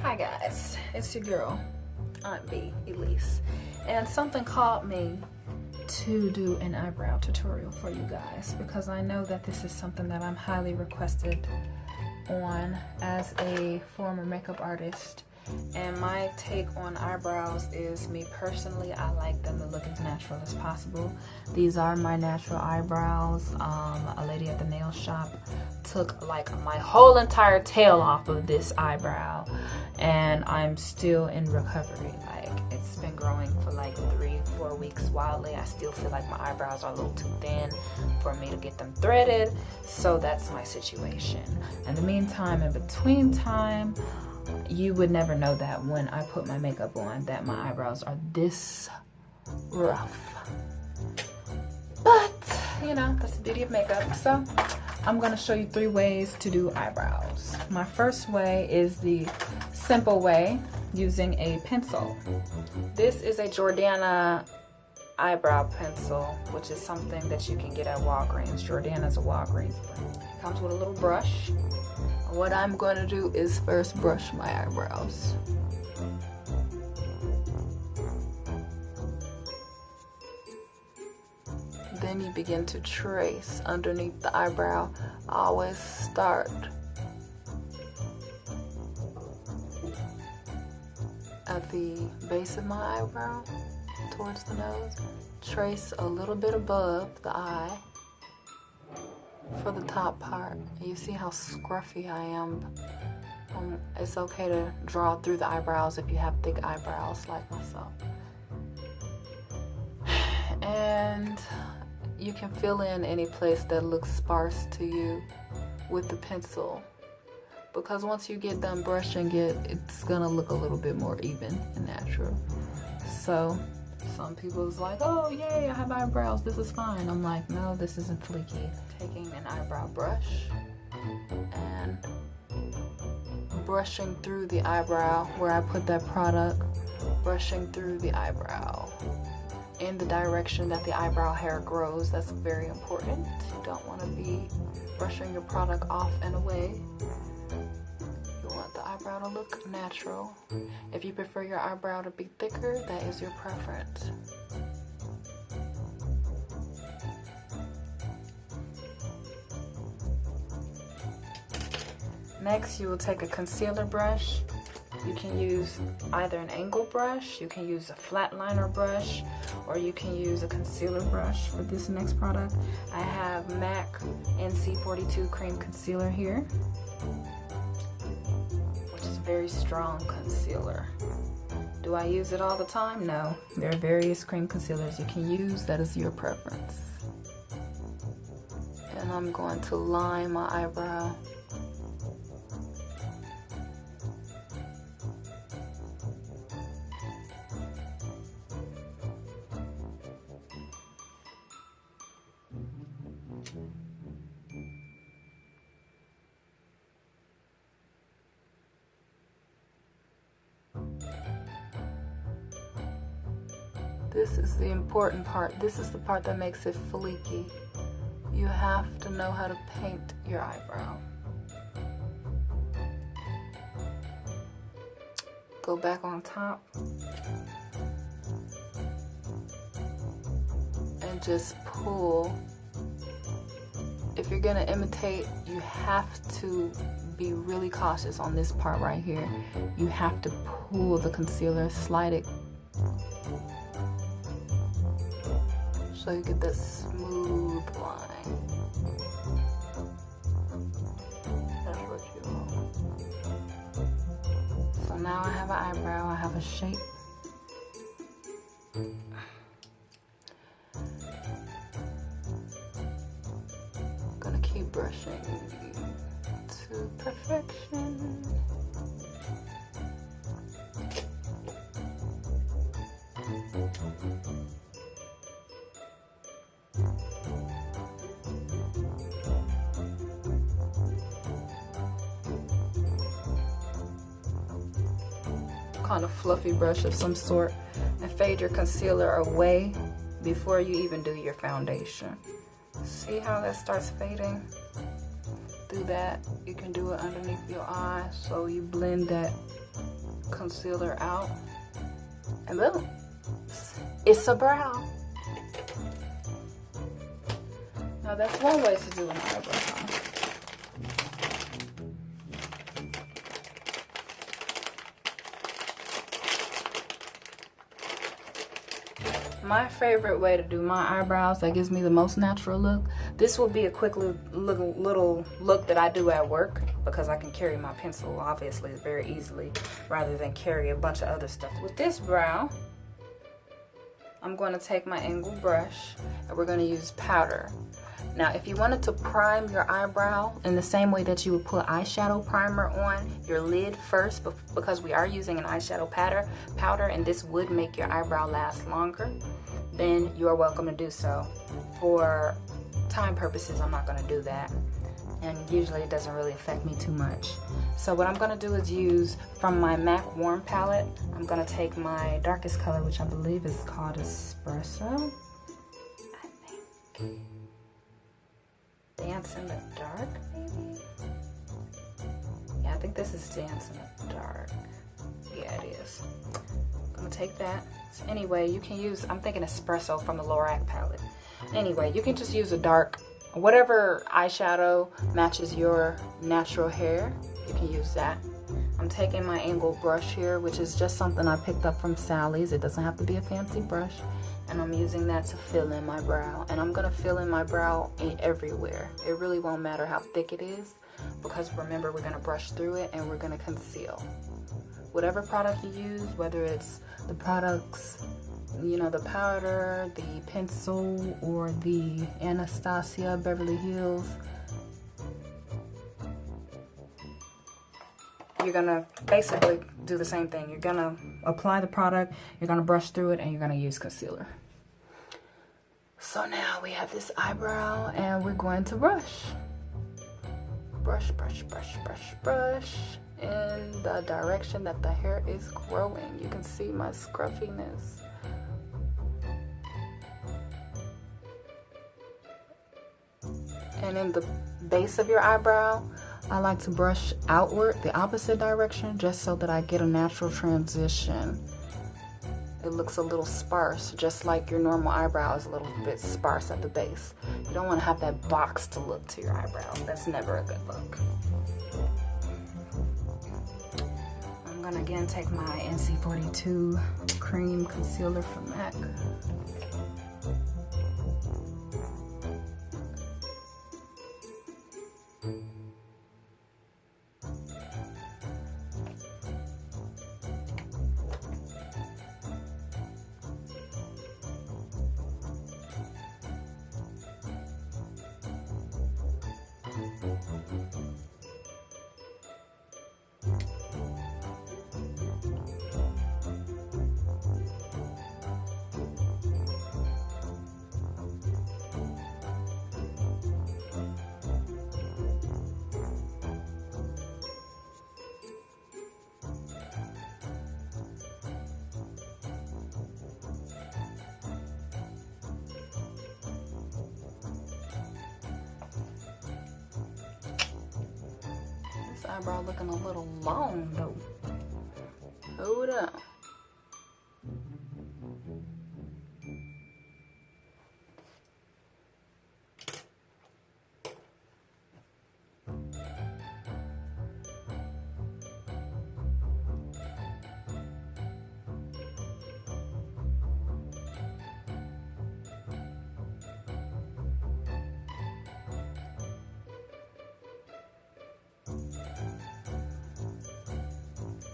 Hi guys, it's your girl, Aunt B, Elise, and something called me to do an eyebrow tutorial for you guys because I know that this is something that I'm highly requested on as a former makeup artist. And my take on eyebrows is, me personally, I like them to look as natural as possible. These are my natural eyebrows. A lady at the nail shop took like my whole entire tail off of this eyebrow, and I'm still in recovery. Like, it's been growing for like 3-4 weeks wildly. I still feel like my eyebrows are a little too thin for me to get them threaded, so that's my situation. In the meantime, in between time, you would never know that when I put my makeup on that my eyebrows are this rough. But, you know, that's the beauty of makeup. So, I'm going to show you 3 ways to do eyebrows. My first way is the simple way, using a pencil. This is a Jordana eyebrow pencil, which is something that you can get at Walgreens. Jordana is a Walgreens brand. It comes with a little brush. What I'm going to do is first brush my eyebrows. Then you begin to trace underneath the eyebrow. I always start at the base of my eyebrow towards the nose. Trace a little bit above the eye for the top part. You see how scruffy I am. It's okay to draw through the eyebrows if you have thick eyebrows like myself. And you can fill in any place that looks sparse to you with the pencil, because once you get done brushing it, it's gonna look a little bit more even and natural. So some people's like, oh yay, I have eyebrows, this is fine. I'm like, no, this isn't fleeky. Taking an eyebrow brush and brushing through the eyebrow where I put that product, brushing through the eyebrow in the direction that the eyebrow hair grows. That's very important. You don't want to be brushing your product off and away. You want the eyebrow to look natural. If you prefer your eyebrow to be thicker, that is your preference. Next, you will take a concealer brush. You can use either an angle brush, you can use a flat liner brush, or you can use a concealer brush for this next product. I have MAC NC42 Cream Concealer here, which is very strong concealer. Do I use it all the time? No. There are various cream concealers you can use. That is your preference. And I'm going to line my eyebrow. This is the important part. This is the part that makes it fleeky. You have to know how to paint your eyebrow. Go back on top and just pull. If you're gonna imitate, you have to be really cautious on this part right here. You have to pull the concealer, slide it, so you get this smooth line. That's what you want. So now I have an eyebrow, I have a shape. I'm gonna keep brushing to perfection. Kind of fluffy brush of some sort, and fade your concealer away before you even do your foundation. See how that starts fading? Do that. You can do it underneath your eye, so you blend that concealer out, and boom, it's a brow. Now that's one way to do an eyebrow. My favorite way to do my eyebrows that gives me the most natural look, this will be a quick little look that I do at work because I can carry my pencil obviously very easily rather than carry a bunch of other stuff. With this brow, I'm going to take my angled brush and we're going to use powder. Now if you wanted to prime your eyebrow in the same way that you would put eyeshadow primer on your lid first, because we are using an eyeshadow powder and this would make your eyebrow last longer, then you are welcome to do so. For time purposes, I'm not going to do that, and usually it doesn't really affect me too much. So what I'm going to do is use from my MAC Warm palette, I'm going to take my darkest color, which I believe is called Espresso, I think. Dance in the Dark, maybe? Yeah, I think this is Dance in the Dark. Yeah, it is. I'm gonna take that. So anyway, you can use, I'm thinking Espresso from the Lorac palette. Anyway, you can just use a dark, whatever eyeshadow matches your natural hair, you can use that. I'm taking my angled brush here, which is just something I picked up from Sally's. It doesn't have to be a fancy brush. And I'm using that to fill in my brow. And I'm gonna fill in my brow everywhere. It really won't matter how thick it is, because remember, we're gonna brush through it and we're gonna conceal. Whatever product you use, whether it's the products, you know, the powder, the pencil, or the Anastasia Beverly Hills, you're gonna basically do the same thing. You're gonna apply the product, you're gonna brush through it, and you're gonna use concealer. So now we have this eyebrow and we're going to brush. Brush, brush, brush, brush, brush in the direction that the hair is growing. You can see my scruffiness. And in the base of your eyebrow, I like to brush outward, the opposite direction, just so that I get a natural transition. It looks a little sparse, just like your normal eyebrow is a little bit sparse at the base. You don't want to have that boxed look to your eyebrow. That's never a good look. I'm gonna again take my NC42 cream concealer from MAC. Eyebrow looking a little long though. Hold up.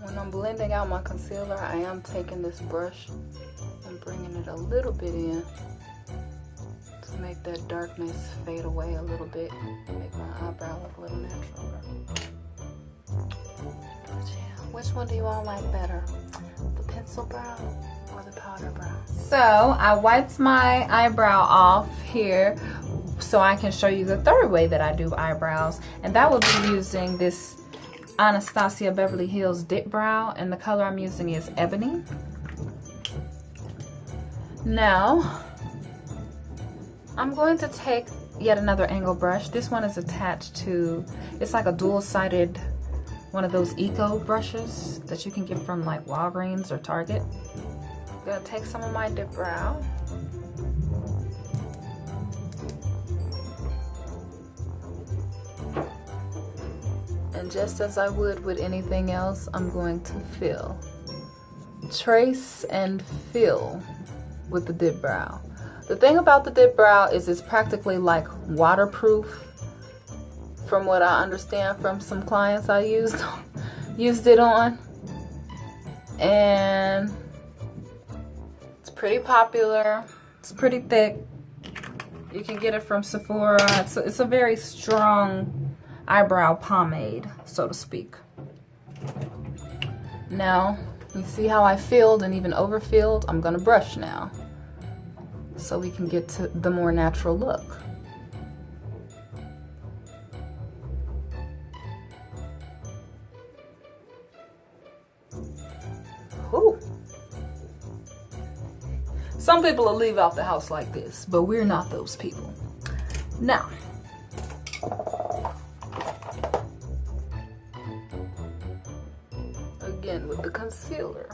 When I'm blending out my concealer, I am taking this brush and bringing it a little bit in to make that darkness fade away a little bit, make my eyebrow look a little natural. But yeah, which one do you all like better? The pencil brow or the powder brow? So I wiped my eyebrow off here so I can show you the third way that I do eyebrows, and that would be using this Anastasia Beverly Hills Dip Brow, and the color I'm using is Ebony. Now, I'm going to take yet another angle brush. This one is attached to, it's like a dual-sided one of those eco brushes that you can get from like Walgreens or Target. I'm gonna take some of my dip brow. And just as I would with anything else, I'm going to fill. Trace and fill with the dip brow. The thing about the dip brow is it's practically like waterproof, from what I understand from some clients I used it on. And it's pretty popular. It's pretty thick. You can get it from Sephora. It's a very strong eyebrow pomade, so to speak. Now, you see how I filled and even overfilled? I'm gonna brush now, so we can get to the more natural look. Ooh. Some people will leave out the house like this, but we're not those people. Now, again with the concealer.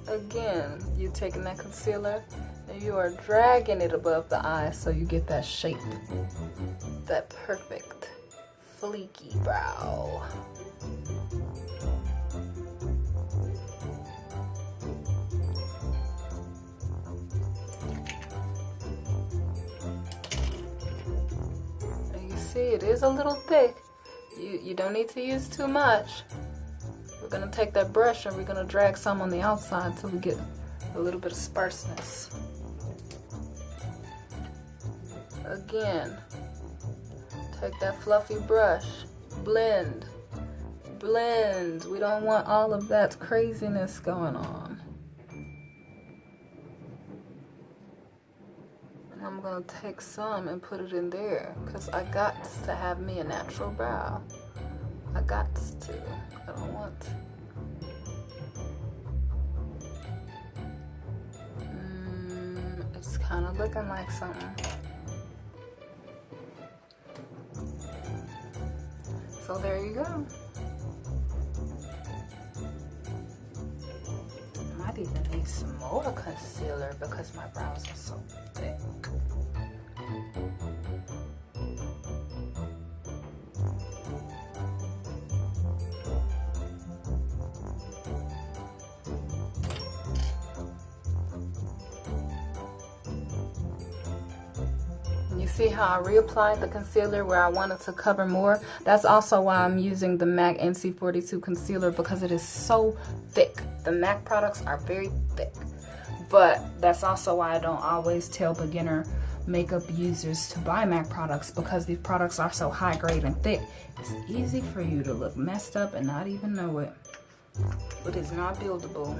Again, you're taking that concealer and you are dragging it above the eye so you get that shape, that perfect fleeky brow. And you see it is a little thick. You don't need to use too much. We're gonna take that brush and we're gonna drag some on the outside till we get a little bit of sparseness. Again, take that fluffy brush, blend, blend. We don't want all of that craziness going on. And I'm gonna take some and put it in there because I got to have me a natural brow. I got to. I don't want. It's kind of looking like something. So there you go. Might even need some more concealer because my brows are so thick. See how I reapplied the concealer where I wanted to cover more? That's also why I'm using the MAC NC42 concealer, because it is so thick. The MAC products are very thick, but that's also why I don't always tell beginner makeup users to buy MAC products, because these products are so high grade and thick. It's easy for you to look messed up and not even know it. But it's not buildable.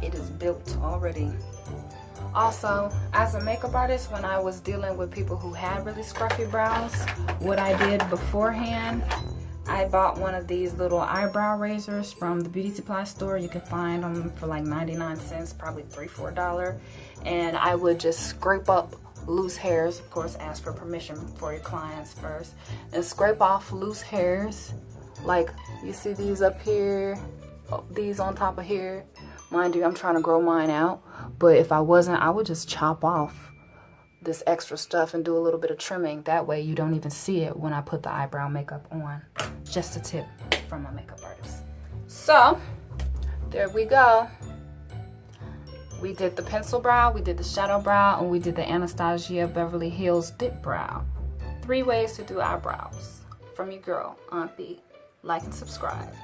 It is built already. Also, as a makeup artist, when I was dealing with people who had really scruffy brows, what I did beforehand, I bought one of these little eyebrow razors from the beauty supply store. You can find them for like 99 cents, probably $3-4. And I would just scrape up loose hairs. Of course, ask for permission for your clients first. And scrape off loose hairs. Like, you see these up here, these on top of here. Mind you, I'm trying to grow mine out, but if I wasn't, I would just chop off this extra stuff and do a little bit of trimming. That way you don't even see it when I put the eyebrow makeup on. Just a tip from a makeup artist. So, there we go. We did the pencil brow, we did the shadow brow, and we did the Anastasia Beverly Hills dip brow. 3 ways to do eyebrows from your girl, Aunt B. Like and subscribe.